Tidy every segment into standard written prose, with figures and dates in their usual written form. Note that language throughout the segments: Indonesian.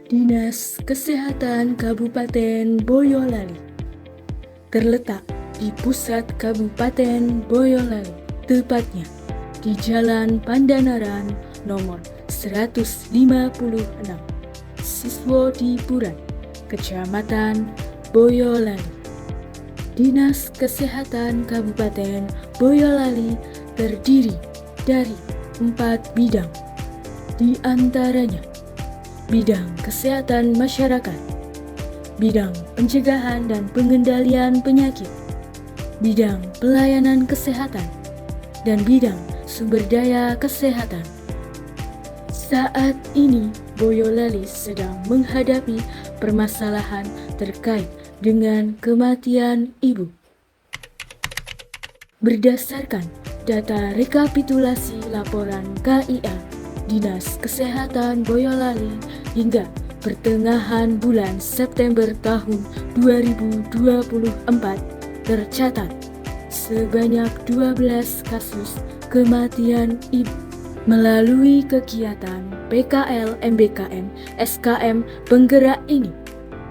Dinas Kesehatan Kabupaten Boyolali terletak di pusat Kabupaten Boyolali, tepatnya di Jalan Pandanaran nomor 156, Siswodipuran, Kecamatan Boyolali. Dinas Kesehatan Kabupaten Boyolali terdiri dari 4 bidang, di antaranya bidang kesehatan masyarakat, bidang pencegahan dan pengendalian penyakit, bidang pelayanan kesehatan, dan bidang sumber daya kesehatan. Saat ini Boyolali sedang menghadapi permasalahan terkait dengan kematian ibu. Berdasarkan data rekapitulasi laporan KIA Dinas Kesehatan Boyolali hingga pertengahan bulan September tahun 2024 tercatat sebanyak 12 kasus kematian ibu. Melalui kegiatan PKL MBKM SKM Penggerak ini,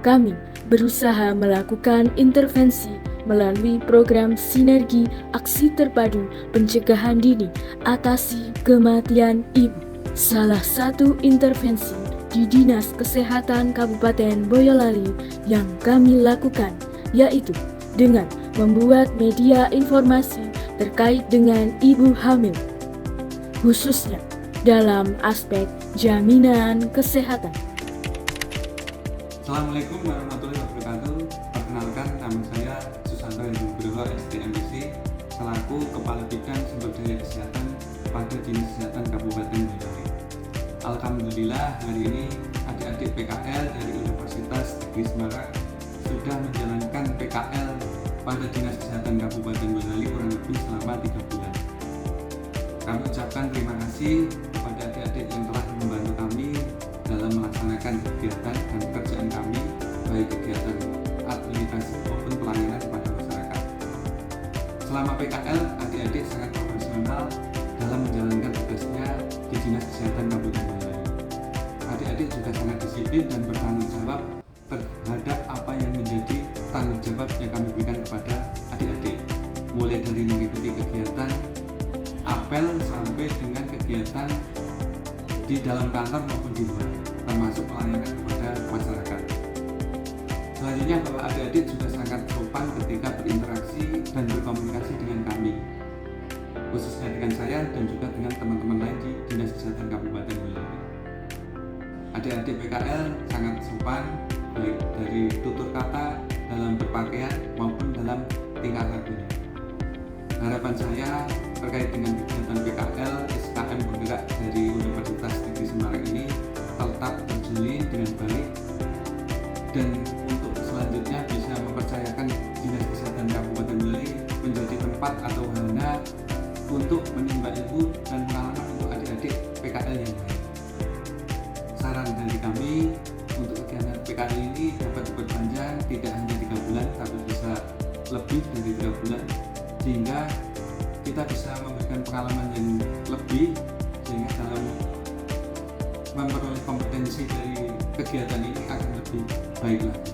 kami berusaha melakukan intervensi melalui program sinergi aksi terpadu pencegahan dini atasi kematian ibu. Salah satu intervensi di Dinas Kesehatan Kabupaten Boyolali yang kami lakukan yaitu dengan membuat media informasi terkait dengan ibu hamil, khususnya dalam aspek jaminan kesehatan. Assalamualaikum warahmatullahi wabarakatuh. Perkenalkan, nama saya Susanto Nugroho STMPC selaku Kepala Bidang Sumber Daya Kesehatan pada Dinas Kesehatan Kabupaten Boyolali. Alhamdulillah, hari ini adik-adik PKL dari Universitas Negeri Semarang sudah menjalankan PKL pada Dinas Kesehatan Kabupaten Boyolali kurang lebih selama 3 bulan. Kami ucapkan terima kasih kepada adik-adik yang telah membantu kami dalam melaksanakan kegiatan dan pekerjaan kami, baik kegiatan administrasi maupun pelayanan kepada masyarakat. Selama PKL, adik-adik sangat profesional dalam menjalankan tugasnya di Dinas Kesehatan Kabupaten Boyolali. Adik-adik juga sangat disiplin dan bertanggung jawab terhadap apa yang menjadi tanggung jawab yang kami berikan kepada adik-adik, mulai dari mengikuti kegiatan apel sampai dengan kegiatan di dalam kantor maupun di luar, termasuk pelayanan kepada masyarakat. Selanjutnya, Bapak adik-adik juga sangat sopan ketika berinteraksi dan berkomunikasi dengan kami, khususnya dengan saya dan juga dengan teman-teman lain di Dinas Kesehatan Kabupaten Boyolali. Adik-adik PKL sangat sopan, baik dari tutur kata, dalam berpakaian maupun dalam tingkah lakunya. Harapan saya terkait dengan kegiatan PKL SKM Penggerak dari Universitas Negeri Semarang ini tetap terjalin dengan baik, dan untuk selanjutnya bisa mempercayakan Dinas Kesehatan Kabupaten Boyolali menjadi tempat atau wahana untuk menimba ilmu dan pengalaman untuk adik-adik PKL yang lain. Saran dari kami untuk kegiatan PKL ini dapat diperpanjang tidak hanya 3 bulan tapi bisa lebih dari 3 bulan, sehingga kita bisa memberikan pengalaman yang lebih, sehingga dalam memperoleh kompetensi dari kegiatan ini akan lebih baik lagi.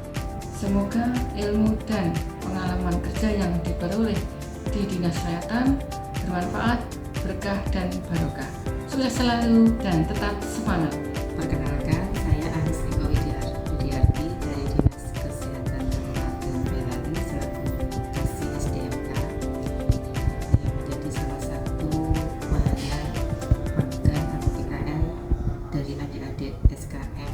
Semoga ilmu dan pengalaman kerja yang diperoleh di Dinas Kesehatan bermanfaat, berkah, dan barokah. Sukses selalu dan tetap semangat. Perkenalkan, saya Anis Eko Widiarti dari Dinas Kesehatan Kabupaten Boyolali selaku Kasih SDMK yang menjadi salah satu wahana magang atau PKL dari adik-adik SKM.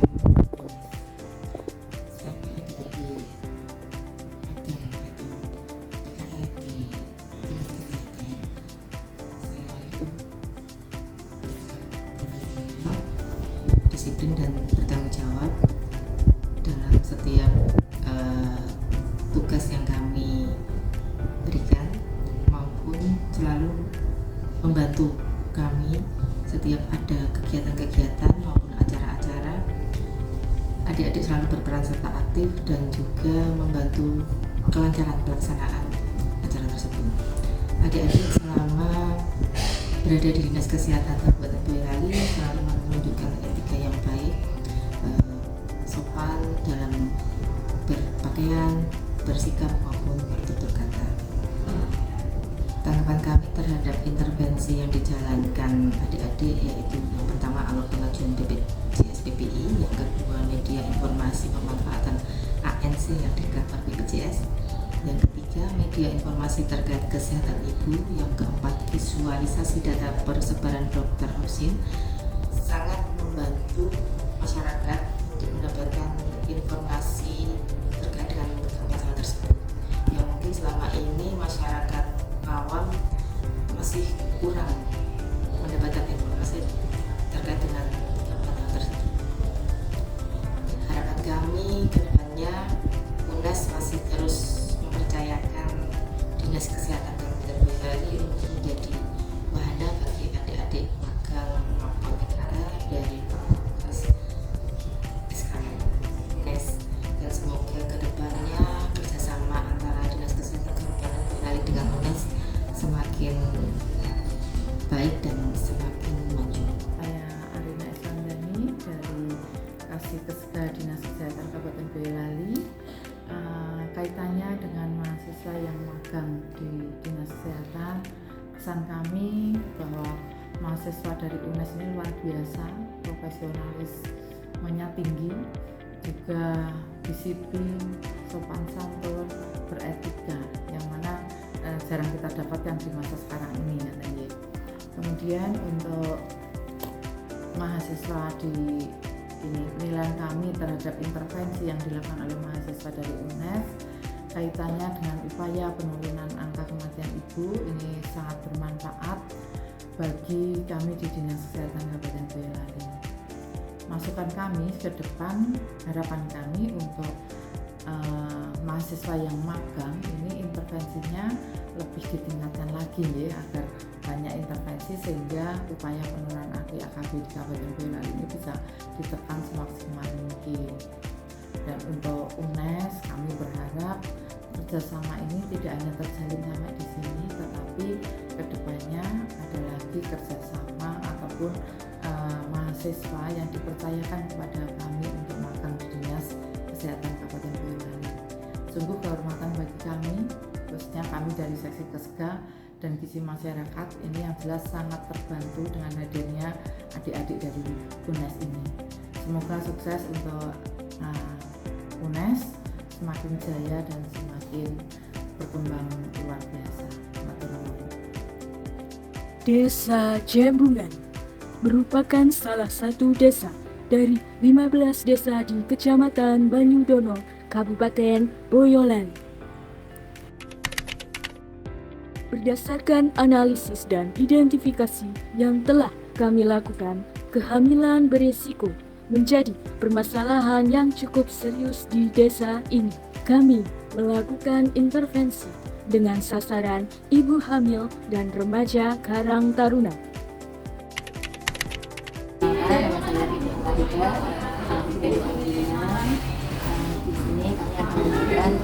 Disiplin dan bertanggung jawab dalam setiap tugas yang kami berikan, maupun selalu membantu kami setiap ada kegiatan-kegiatan maupun acara-acara. Adik-adik selalu berperan serta aktif dan juga membantu kelancaran pelaksanaan acara tersebut. Adik-adik selama berada di Dinas Kesehatan Kabupaten Boyolali selalu menunjukkan etika yang baik, lengkap maupun bertutur kata. Tanggapan kami terhadap intervensi yang dijalankan adik-adik yaitu yang pertama alur pengajuan BPJS PPI, yang kedua media informasi pemanfaatan ANC yang di-cover BPJS, yang ketiga media informasi terkait kesehatan ibu, yang keempat visualisasi data persebaran dokter Husin, sangat membantu masyarakat untuk mendapatkan informasi terkait dengan masalah tersebut yang mungkin selama ini masyarakat awam masih kurang mendapatkan informasi terkait dengan masalah tersebut. Harapan kami ke depannya UNES masih terus mempercayakan Dinas Kesehatan Kabupaten Boyolali untuk menjadi wahana bagi adik-adik magang maupun negara dari fakultas SKM UNES, dan semoga ke depannya kerjasama antara Dinas Kesehatan Kabupaten Boyolali dengan UNES semakin baik dan semakin maju. Saya Arina Eslandani dari Kasih Kesga Dinas Kesehatan Kabupaten Boyolali. Kaitannya dengan mahasiswa yang magang di Dinas Kesehatan, kesan kami bahwa mahasiswa dari UNES ini luar biasa, profesionalismenya tinggi, juga disiplin, sopan santun, beretika, yang mana jarang kita dapatkan di masa sekarang ini ya. Kemudian untuk mahasiswa di ini, penilaian kami terhadap intervensi yang dilakukan oleh mahasiswa dari UNES kaitannya dengan upaya penurunan angka kematian ibu ini sangat bermanfaat bagi kami di Dinas Kesehatan Kabupaten Boyolali. Masukan kami ke depan, harapan kami untuk mahasiswa yang magang ini intervensinya lebih ditingkatkan lagi ya, agar banyak intervensi sehingga upaya penurunan AKB di Kabupaten Boyolali ini bisa ditekan semaksimal mungkin. Dan untuk UNES kami berharap kerjasama ini tidak hanya terjalin sampai di sini, tetapi kedepannya ada lagi kerjasama ataupun mahasiswa yang dipercayakan kepada kami untuk magang di Dinas Kesehatan Kabupaten Boyolali. Sungguh kehormatan bagi kami, khususnya kami dari Seksi Kesga dan Gizi Masyarakat ini yang jelas sangat terbantu dengan hadirnya adik-adik dari UNES ini. Semoga sukses untuk UNES semakin jaya dan semakin berkembang luar biasa. Desa Jembungan merupakan salah satu desa dari 15 desa di Kecamatan Banyudono, Kabupaten Boyolali. Berdasarkan analisis dan identifikasi yang telah kami lakukan, kehamilan berisiko menjadi permasalahan yang cukup serius di desa ini. Kami melakukan intervensi dengan sasaran ibu hamil dan remaja Karang Taruna. Di sini kami akan memberikan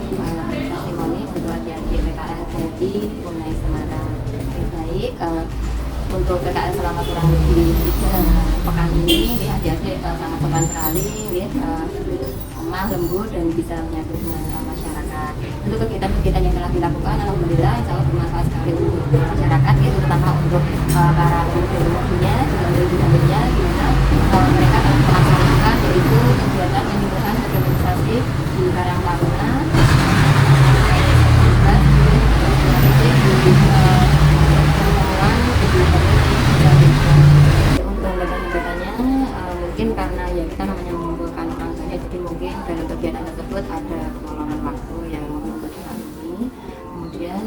testimoni untuk adik-adik PKL dari UNES Semarang. Baik, untuk PKL selama kurang lebih pekan ini, adik-adik sangat sopan sekali, lemah, lembut, dan bisa menyatu dengan masyarakat. Untuk kegiatan-kegiatan yang telah dilakukan, alhamdulillah, insya Allah bermanfaat sekali untuk masyarakat, terutama untuk para ibu-ibunya, ibu-ibunya, gimana mereka akan melaksanakan yaitu kegiatan penyuluhan organisasi di Karang Taruna, untuk lembaga-lembaganya mungkin karena ya kita namanya mengumpulkan orang banyak, jadi mungkin dalam kegiatan tersebut ada kemalaman waktu yang menuntut hal ini. Kemudian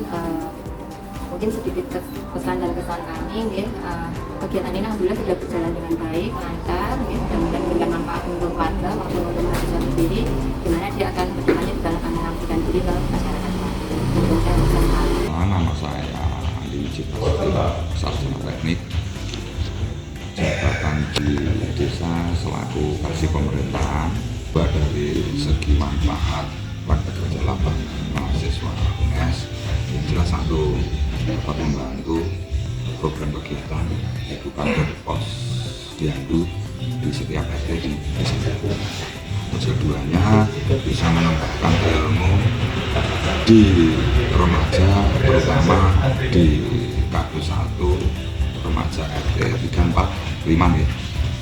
mungkin sedikit pesan dan kesan kami, kegiatan ini alhamdulillah sudah berjalan dengan baik, lancar, dan memberikan manfaat untuk warga maupun untuk mahasiswa sendiri, di mana dia akan berlanjut dalam mengabdikan diri ke masyarakat. Nama saya Andi Cipta, sarjana teknik, jabatan di desa selaku kasih pemerintahan. Dari segi manfaat pada kerja lapangan mahasiswa UNES, yang jelas satu dapat membantu program kegiatan ibu kantor pos diandu di setiap RT di desa. keduanya bisa menambahkan ilmu di remaja, terutama di KU1 remaja RT 345 ya.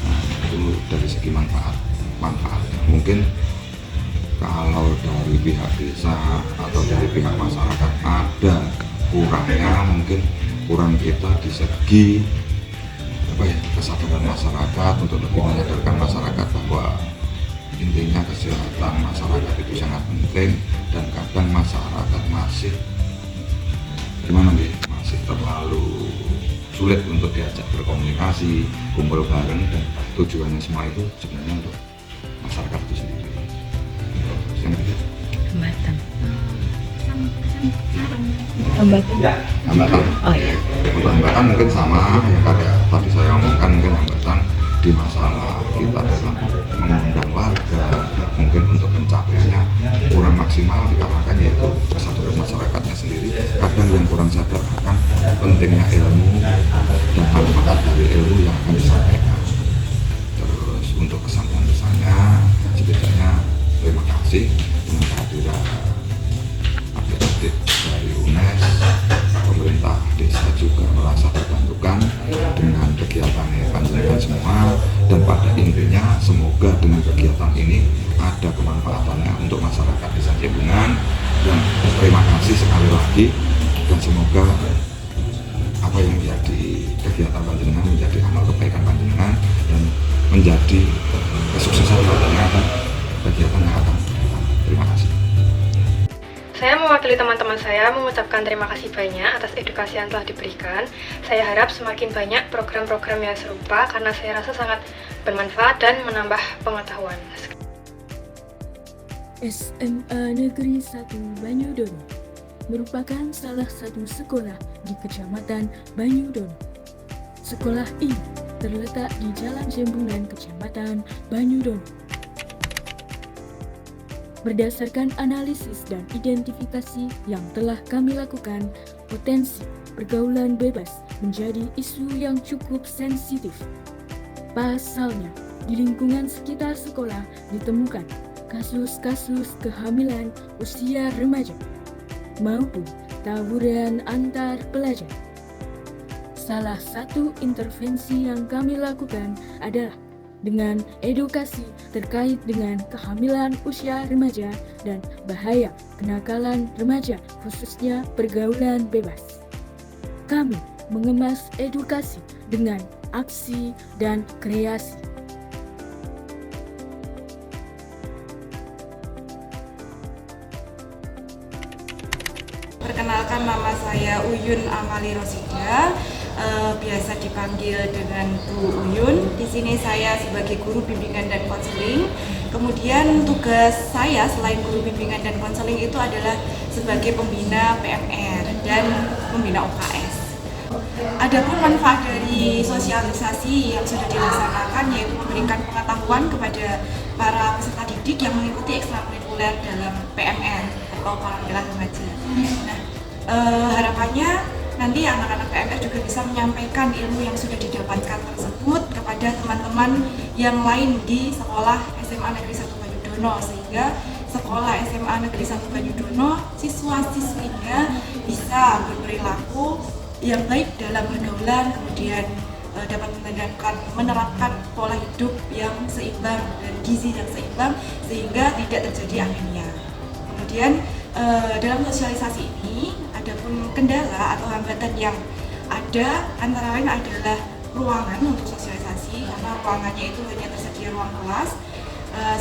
Nah, itu dari segi manfaatnya. Mungkin kalau dari pihak desa atau dari pihak masyarakat ada kurangnya, mungkin kurang kita di segi kesadaran masyarakat untuk lebih menyadarkan masyarakat bahwa intinya kesehatan masyarakat itu sangat penting, dan kadang masyarakat masih masih terlalu sulit untuk diajak berkomunikasi, kumpul bareng, dan tujuannya semua itu sebenarnya untuk masyarakat itu sendiri. Hambatan. Oh iya. Untuk hambatan mungkin sama yang tadi saya omongkan, mungkin hambatan di masalah kita dalam mengundang warga, mungkin untuk pencapaiannya kurang maksimal dikarenakan yaitu kesadaran masyarakatnya sendiri kadang yang kurang sadar akan pentingnya ilmu dan manfaat dari ilmu yang akan disampaikan. Terus untuk kesan-pesannya setidaknya terima kasih dengan kehadiran adik-adik dari UNES. Pemerintah desa juga merasa terbantukan dengan kegiatan panjenengan semua, dan pada intinya semoga dengan kegiatan ini ada kemanfaatannya untuk masyarakat desa Cibungan. Dan terima kasih sekali lagi, dan semoga apa yang menjadi kegiatan panjenengan menjadi amal kebaikan panjenengan dan menjadi kesuksesan panjenengan kegiatan yang akan. Terima kasih. Saya mewakili teman-teman saya mengucapkan terima kasih banyak atas edukasi yang telah diberikan. Saya harap semakin banyak program-program yang serupa karena saya rasa sangat bermanfaat dan menambah pengetahuan. SMA Negeri 1 Banyudono merupakan salah satu sekolah di Kecamatan Banyudono. Sekolah ini terletak di Jalan Jembungan, Kecamatan Banyudono. Berdasarkan analisis dan identifikasi yang telah kami lakukan, potensi pergaulan bebas menjadi isu yang cukup sensitif. Pasalnya, di lingkungan sekitar sekolah ditemukan kasus-kasus kehamilan usia remaja maupun tawuran antar pelajar. Salah satu intervensi yang kami lakukan adalah dengan edukasi terkait dengan kehamilan usia remaja dan bahaya kenakalan remaja, khususnya pergaulan bebas. Kami mengemas edukasi dengan aksi dan kreasi. Perkenalkan, nama saya Uyun Amali Rosida. Biasa dipanggil dengan Bu Uyun. Di sini saya sebagai guru bimbingan dan konseling. Kemudian tugas saya selain guru bimbingan dan konseling itu adalah sebagai pembina PMR dan pembina UKS. Adapun manfaat dari sosialisasi yang sudah dilaksanakan yaitu memberikan pengetahuan kepada para peserta didik yang mengikuti ekstrakurikuler dalam PMR atau Paramila Remaja. Nah, harapannya nanti anak-anak PMR juga bisa menyampaikan ilmu yang sudah didapatkan tersebut kepada teman-teman yang lain di sekolah SMA Negeri 1 Banyudono, sehingga sekolah SMA Negeri 1 Banyudono siswa-siswinya bisa berperilaku yang baik dalam pergaulan, kemudian dapat menerapkan pola hidup yang seimbang dan gizi yang seimbang sehingga tidak terjadi anemia. Kemudian dalam sosialisasi ini adapun kendala atau hambatan yang ada antara lain adalah ruangan untuk sosialisasi, karena ruangannya itu hanya tersedia ruang kelas.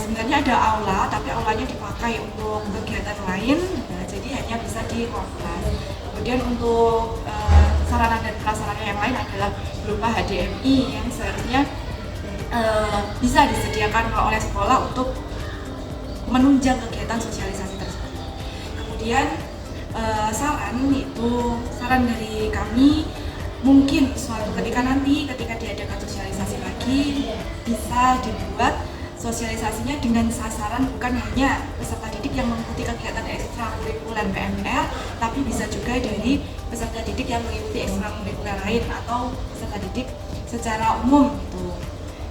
Sebenarnya ada aula, tapi aulanya dipakai untuk kegiatan lain, jadi hanya bisa di ruang kelas. Kemudian untuk sarana dan prasarana yang lain adalah berupa HDMI yang seharusnya bisa disediakan oleh sekolah untuk menunjang kegiatan sosialisasi tersebut. Kemudian saran dari kami, mungkin suatu ketika diadakan sosialisasi lagi bisa dibuat sosialisasinya dengan sasaran bukan hanya peserta didik yang mengikuti kegiatan ekstrakurikuler PMR, tapi bisa juga dari peserta didik yang mengikuti ekstrakurikuler lain atau peserta didik secara umum gitu.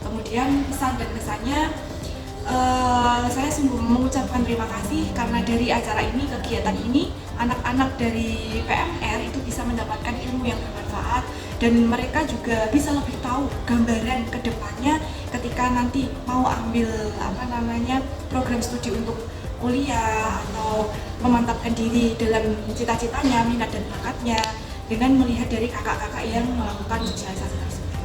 Kemudian pesan dan kesannya Saya sungguh mengucapkan terima kasih karena dari acara ini, kegiatan ini, anak-anak dari PMR itu bisa mendapatkan ilmu yang bermanfaat dan mereka juga bisa lebih tahu gambaran ke depannya ketika nanti mau ambil program studi untuk kuliah atau memantapkan diri dalam cita-citanya, minat dan bakatnya dengan melihat dari kakak-kakak yang melakukan sosialisasi tersebut.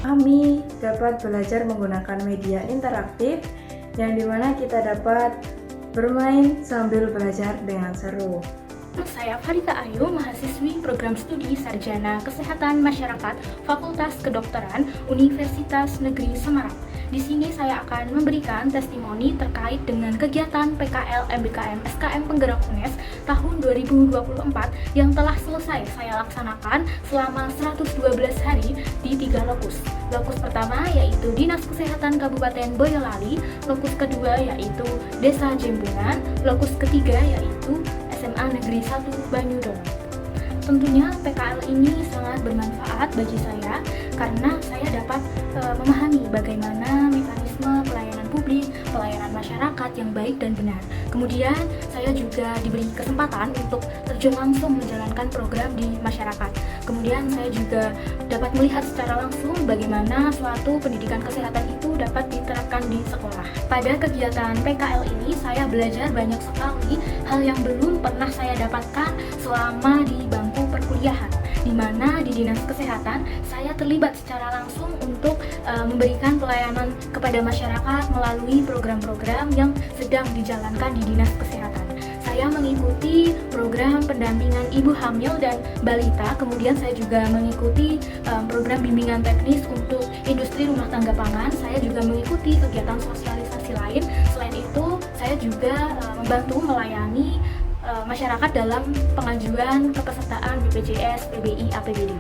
Kami dapat belajar menggunakan media interaktif yang dimana kita dapat bermain sambil belajar dengan seru. Saya Farita Ayu, mahasiswi program studi Sarjana Kesehatan Masyarakat Fakultas Kedokteran Universitas Negeri Semarang. Di sini saya akan memberikan testimoni terkait dengan kegiatan PKL MBKM SKM Penggerak UNES tahun 2024 yang telah selesai saya laksanakan selama 112 hari di 3 lokus. Lokus pertama yaitu Dinas Kesehatan Kabupaten Boyolali, lokus kedua yaitu Desa Jembungan, lokus ketiga yaitu SMA Negeri 1 Banyudono. Tentunya PKL ini sangat bermanfaat bagi saya karena saya dapat memahami bagaimana mekanisme pelayanan publik, pelayanan masyarakat yang baik dan benar. Kemudian saya juga diberi kesempatan untuk terjun langsung menjalankan program di masyarakat. Kemudian saya juga dapat melihat secara langsung bagaimana suatu pendidikan kesehatan itu dapat diterapkan di sekolah. Pada kegiatan PKL ini saya belajar banyak sekali hal yang belum pernah saya dapatkan selama di bangku perkuliahan, di mana di Dinas Kesehatan saya terlibat secara langsung untuk memberikan pelayanan kepada masyarakat melalui program-program yang sedang dijalankan di Dinas Kesehatan. Saya mengikuti program pendampingan ibu hamil dan balita, kemudian saya juga mengikuti program bimbingan teknis untuk industri rumah tangga pangan. Saya juga mengikuti kegiatan sosialisasi lain. Selain itu, saya juga membantu melayani masyarakat dalam pengajuan kepesertaan BPJS, PBI, APBD.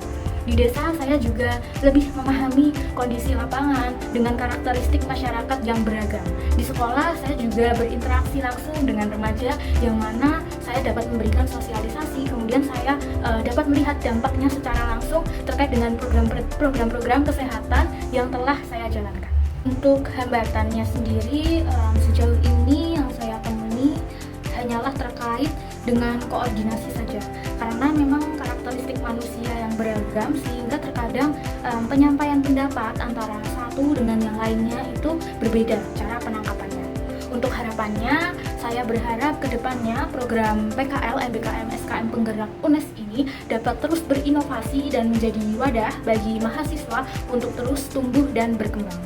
Di desa saya juga lebih memahami kondisi lapangan dengan karakteristik masyarakat yang beragam. Di sekolah saya juga berinteraksi langsung dengan remaja yang mana saya dapat memberikan sosialisasi, kemudian saya dapat melihat dampaknya secara langsung terkait dengan program-program kesehatan yang telah saya jalankan. Untuk hambatannya sendiri sejauh ini yang saya temui hanyalah terkait dengan koordinasi saja, karena memang karakteristik manusia yang beragam sehingga terkadang penyampaian pendapat antara satu dengan yang lainnya itu berbeda cara penangkapannya. Untuk harapannya, saya berharap ke depannya program PKL MBKM SKM Penggerak UNES ini dapat terus berinovasi dan menjadi wadah bagi mahasiswa untuk terus tumbuh dan berkembang.